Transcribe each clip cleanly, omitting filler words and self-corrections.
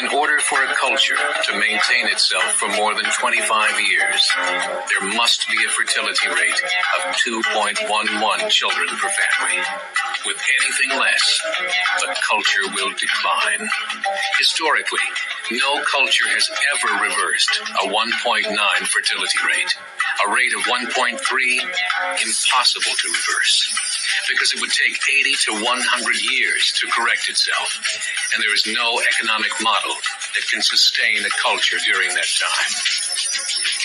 In order for a culture to maintain itself for more than 25 years, there must be a fertility rate of 2.11 children per family. With anything less, the culture will decline. Historically, no culture has ever reversed a 1.9 fertility rate. A rate of 1.3, impossible to reverse, because it would take 80 to 100 years to correct itself, and there is no economic model that can sustain a culture during that time.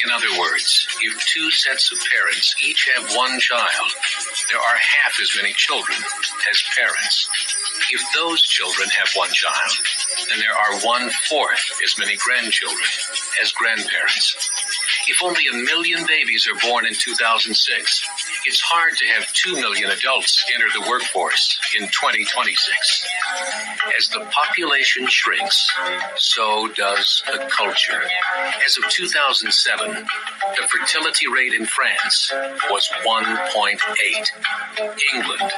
In other words, if two sets of parents each have one child, there are half as many children as parents. If those children have one child, then there are 1/4 as many grandchildren as grandparents. If only 1 million babies are born in 2006, it's hard to have 2 million adults enter the workforce in 2026. As the population shrinks, so does the culture. As of 2007, the fertility rate in France was 1.8, England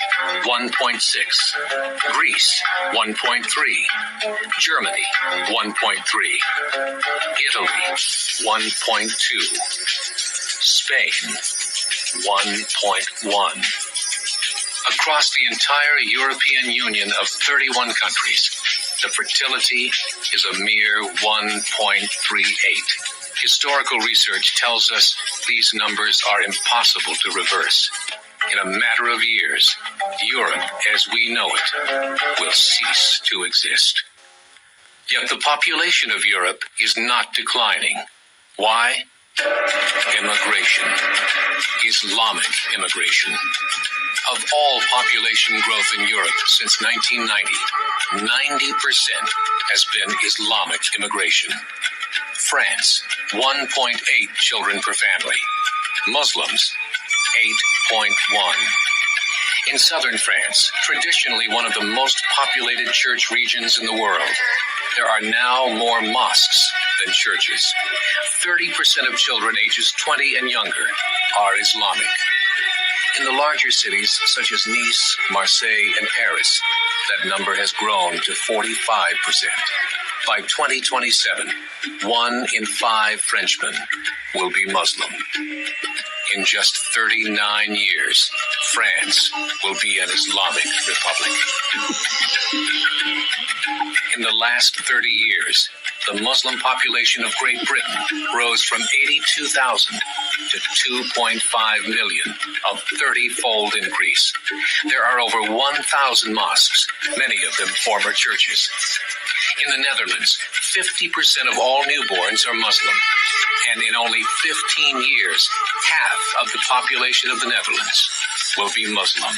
1.6, Greece 1.3, Germany 1.3, Italy 1.2, Spain 1.1. Across the entire European Union of 31 countries, the fertility is a mere 1.38. Historical research tells us these numbers are impossible to reverse. In a matter of years, Europe, as we know it, will cease to exist. Yet the population of Europe is not declining. Why? Immigration. Islamic immigration. Of all population growth in Europe since 1990, 90% has been Islamic immigration. France, 1.8 children per family. Muslims, 8.1. In southern France, traditionally one of the most populated church regions in the world, there are now more mosques than churches. 30% of children ages 20 and younger are Islamic. In the larger cities such as Nice, Marseille, and Paris, that number has grown to 45%. By 2027, 1 in 5 Frenchmen will be Muslim. In just 39 years, France will be an Islamic republic. In the last 30 years, the Muslim population of Great Britain rose from 82,000 to 2.5 million, a 30-fold increase. There are over 1,000 mosques, many of them former churches. In the Netherlands, 50% of all newborns are Muslim, and in only 15 years, half of the population of the Netherlands will be Muslim.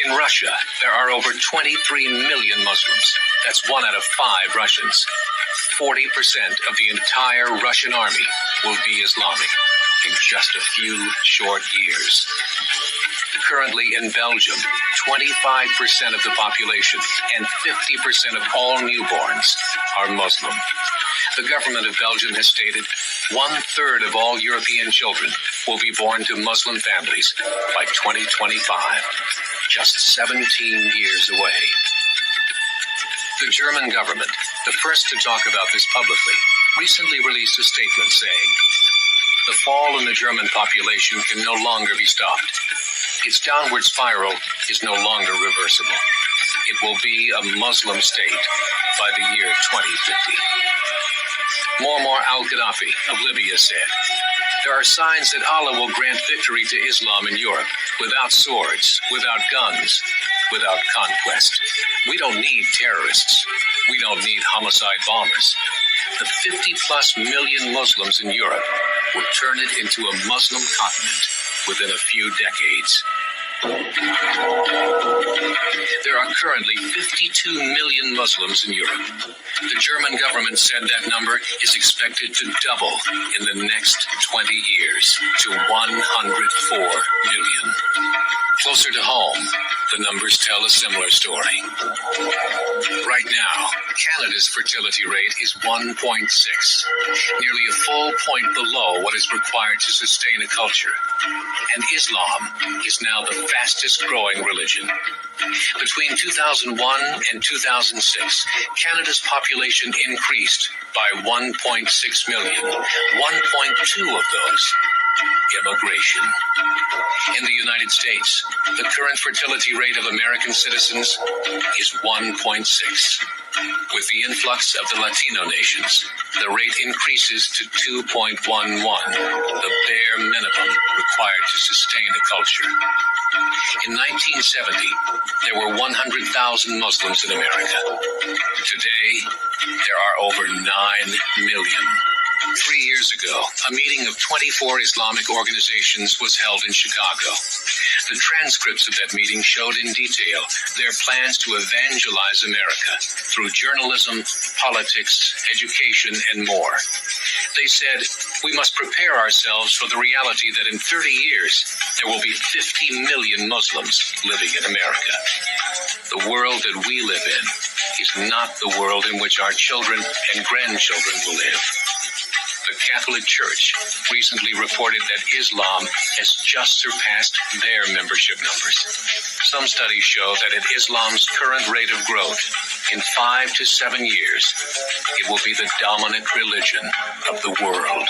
In Russia, there are over 23 million Muslims. That's 1 out of 5 Russians. 40% of the entire Russian army will be Islamic in just a few short years. Currently in Belgium, 25% of the population and 50% of all newborns are Muslim. The government of Belgium has stated 1/3 of all European children will be born to Muslim families by 2025, just 17 years away. The German government, the first to talk about this publicly, recently released a statement saying, "The fall in the German population can no longer be stopped. Its downward spiral is no longer reversible. It will be a Muslim state by the year 2050. Muammar al-Gaddafi of Libya said, "There are signs that Allah will grant victory to Islam in Europe without swords, without guns, without conquest. We don't need terrorists. We don't need homicide bombers. The 50+ million Muslims in Europe would turn it into a Muslim continent within a few decades." There are currently 52 million Muslims in Europe. The German government said that number is expected to double in the next 20 years to 104 million. Closer to home, the numbers tell a similar story. Right now, Canada's fertility rate is 1.6, nearly a full point below what is required to sustain a culture. And Islam is now the fastest growing religion. Between 2001 and 2006, Canada's population increased by 1.6 million, 1.2 of those immigration. In the United States, the current fertility rate of American citizens is 1.6. With the influx of the Latino nations, the rate increases to 2.11, the bare minimum required to sustain a culture. In 1970, there were 100,000 Muslims in America. Today, there are over 9 million. 3 years ago, a meeting of 24 Islamic organizations was held in Chicago. The transcripts of that meeting showed in detail their plans to evangelize America through journalism, politics, education, and more. They said, we must prepare ourselves for the reality that in 30 years, there will be 50 million Muslims living in America. The world that we live in is not the world in which our children and grandchildren will live. The Catholic Church recently reported that Islam has just surpassed their membership numbers. Some studies show that at Islam's current rate of growth, in 5 to 7 years, it will be the dominant religion of the world.